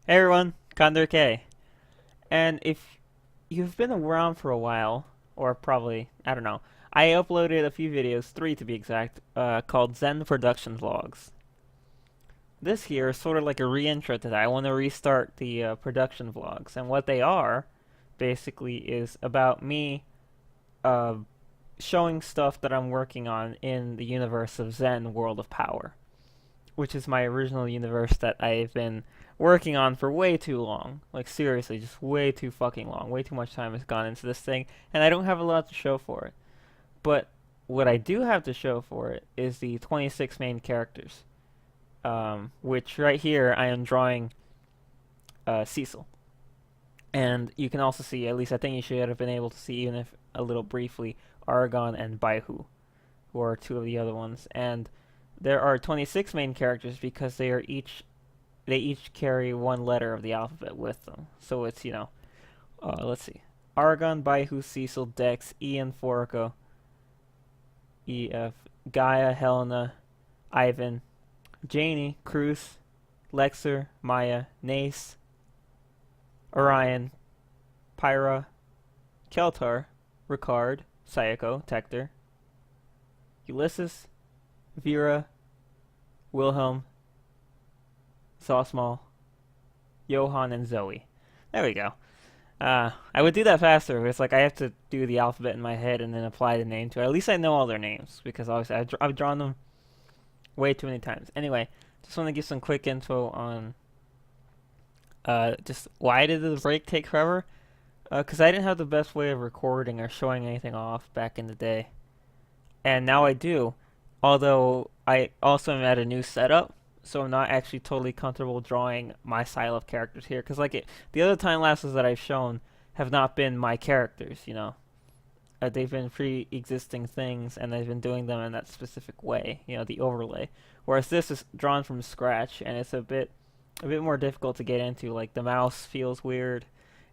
Hey everyone, Condor K. And if you've been around for a while, or probably, I don't know, I uploaded a few videos, three to be exact, called Zen Production Vlogs. This here is sort of like a re-intro to that. I want to restart the production vlogs, and what they are, basically, is about me uh, showing stuff that I'm working on in the universe of Zen World of Power, which is my original universe that I've been working on for way too long. Like seriously, just way too fucking long. Way too much time has gone into this thing, and I don't have a lot to show for it. But what I do have to show for it is the 26 main characters, which right here I am drawing Cecil. And you can also see, at least I think you should have been able to see, even if a little briefly, Aragon and Baihu, who are two of the other ones. And there are 26 main characters because they each carry one letter of the alphabet with them. So it's, let's see. Aragon, Baihu, Cecil, Dex, Ian, Forco, EF, Gaia, Helena, Ivan, Janie, Cruz, Lexer, Maya, Nace, Orion, Pyra, Keltar, Ricard, Sayako, Tector, Ulysses, Vera, Wilhelm, Sosmal, Johan, and Zoe. There we go. I would do that faster, but it's like I have to do the alphabet in my head and then apply the name to it. At least I know all their names, because obviously I've drawn them way too many times. Anyway, just want to give some quick info on just why did the break take forever? Because I didn't have the best way of recording or showing anything off back in the day. And now I do, although I also am at a new setup, so I'm not actually totally comfortable drawing my style of characters here. Because the other time lapses that I've shown have not been my characters. They've been pre-existing things, and I've been doing them in that specific way, the overlay. Whereas this is drawn from scratch, and it's a bit more difficult to get into. Like the mouse feels weird,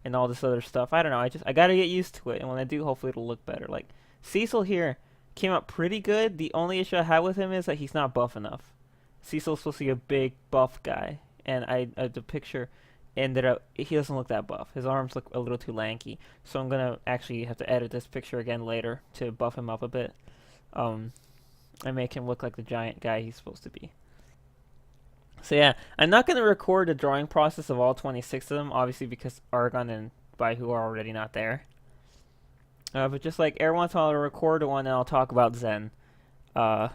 and all this other stuff. I don't know. I gotta get used to it, and when I do, hopefully it'll look better. Like Cecil here came out pretty good. The only issue I have with him is that he's not buff enough. Cecil's supposed to be a big buff guy, and the picture ended up he doesn't look that buff. His arms look a little too lanky, so I'm gonna actually have to edit this picture again later to buff him up a bit, um, and make him look like the giant guy he's supposed to be. So yeah, I'm not gonna record the drawing process of all 26 of them, obviously because Argon and Baihu are already not there. But just like every once in a while, I'll record one and I'll talk about Zen. Uh,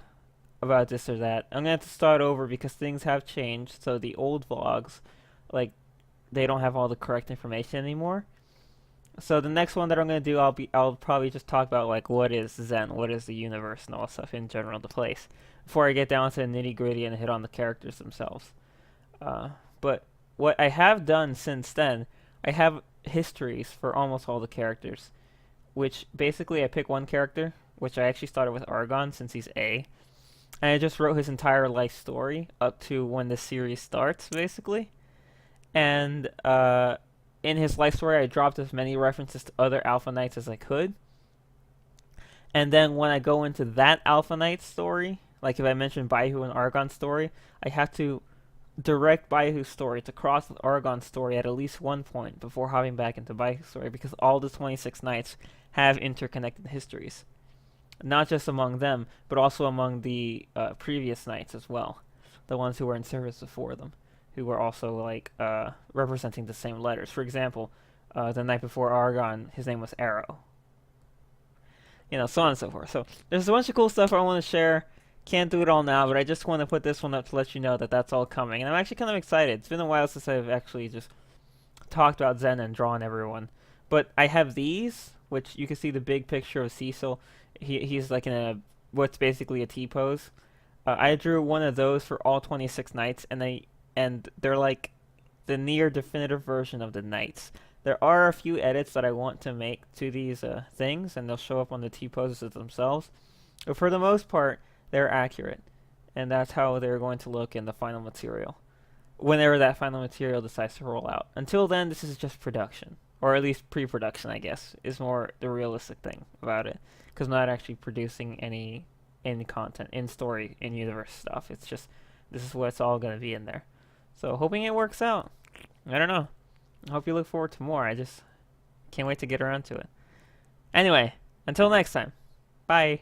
about this or that. I'm gonna have to start over because things have changed. So the old vlogs, like, they don't have all the correct information anymore. So the next one that I'm gonna do, I'll probably just talk about like what is Zen, what is the universe, and all that stuff in general, the place, before I get down to the nitty gritty and hit on the characters themselves. But what I have done since then, I have histories for almost all the characters, which basically I pick one character, which I actually started with Argon since he's A, and I just wrote his entire life story up to when the series starts, basically. And in his life story, I dropped as many references to other Alpha Knights as I could. And then when I go into that Alpha Knight story, like if I mention Baihu and Argon's story, I have to direct Baihu's story to cross with Argon's story at least one point before hopping back into Baihu's story, because all the 26 knights have interconnected histories. Not just among them, but also among the previous knights as well. The ones who were in service before them, who were also like representing the same letters. For example, the knight before Argon, his name was Arrow. So on and so forth. So there's a bunch of cool stuff I want to share. Can't do it all now, but I just want to put this one up to let you know that that's all coming. And I'm actually kind of excited. It's been a while since I've actually just talked about Zen and drawn everyone. But I have these, which you can see the big picture of Cecil. He's like in what's basically a T pose. I drew one of those for all 26 knights, and they're like the near definitive version of the knights. There are a few edits that I want to make to these things, and they'll show up on the T poses themselves. But for the most part, they're accurate, and that's how they're going to look in the final material, whenever that final material decides to roll out. Until then, this is just production, or at least pre-production, I guess, is more the realistic thing about it, because I'm not actually producing any content, in-story, in-universe stuff. It's just, this is what's all going to be in there. So, hoping it works out. I don't know. I hope you look forward to more. I just can't wait to get around to it. Anyway, until next time. Bye.